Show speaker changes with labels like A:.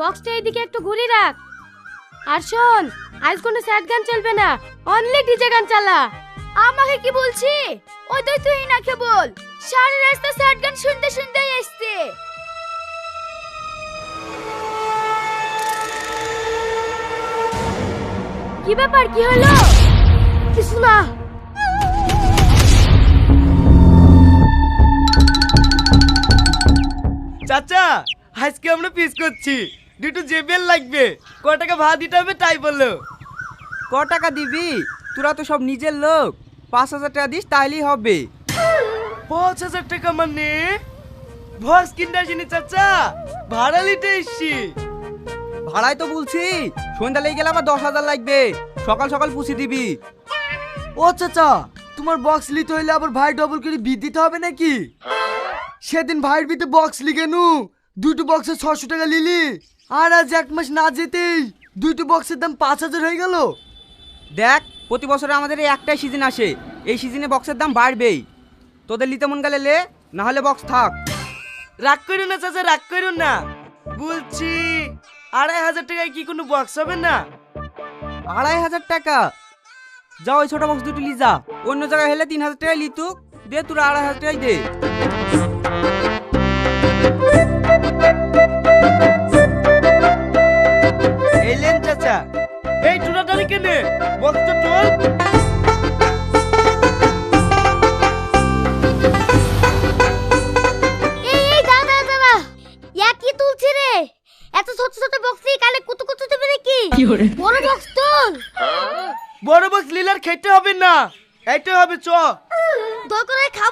A: বক্সটা এইদিকে একটু ঘুরে রাখ। আর শোন, আজ কোনো স্যাড গান চলবে না, অনলি ডিজে গান চালা। আমাকে কি বলছি? ওই তুই নাকে বল, সারা রাস্তা স্যাড গান শুনতে শুনতেই আসছে। কি ব্যাপার, কি হলো? কিছু না।
B: চাচা, আজকে আমরা পিস করছি, দুটো জেবেল লাগবে। ক টাকা ভাড়া দিতে হবে তাই বললো।
C: ক টাকা দিবি? তোরা তো সব নিজের লোক, 5,000 টাকা দিস তাইলেই হবে।
B: 5,000 টাকা মানে? বক্স কিনতে আসিনি চাচা, ভাড়া নিতে এসছি।
C: ভাড়াই তো বলছি, সন্ধ্যা লেগে গেলে আবার 10,000 লাগবে। সকাল সকাল পুষি দিবি।
B: ও চাচা, তোমার বক্স নিতে হইলে আবার ভাই ডবল করে বিল দিতে হবে নাকি? সেদিন ভাইয়ের বিতে বক্স লিখে নু, দুটো বক্সে 600 টাকা নিলি, আর আজ এক মাস না যেতেই দুটো বক্সের দাম 5,000 হয়ে গেল।
C: দেখ, প্রতি বছরে আমাদের এই একটাই সিজন আসে, এই সিজনে বক্সের দাম বাড়বেই। তোদের লিতে মন গেলে লে, না হলে বক্স থাক।
B: রাগ করো না চাচা, রাগ করো না। বলছি 2,500 টাকায় কি কোনো বক্স হবে না?
C: 2,500 টাকা? যা ওই ছোট বক্স দুটো লি যা, অন্য জায়গায় হলে 3,000 টাকায় লিতুক। দে তোরা 2,500 টাকায় দে।
B: এলেন চাচা। এই টুনা দাঁড়ি কেনে, বক্সটা তোল।
A: এই দাদা, কি তুলছি রে? এত ছোট ছোট বক্সে কালে কুতু কুতু দেবে নাকি? বড় বক্স তুল।
B: বড় বক্স লিলার খেতে হবে না, এইটা হবে চ।
A: দরকার হয় খাও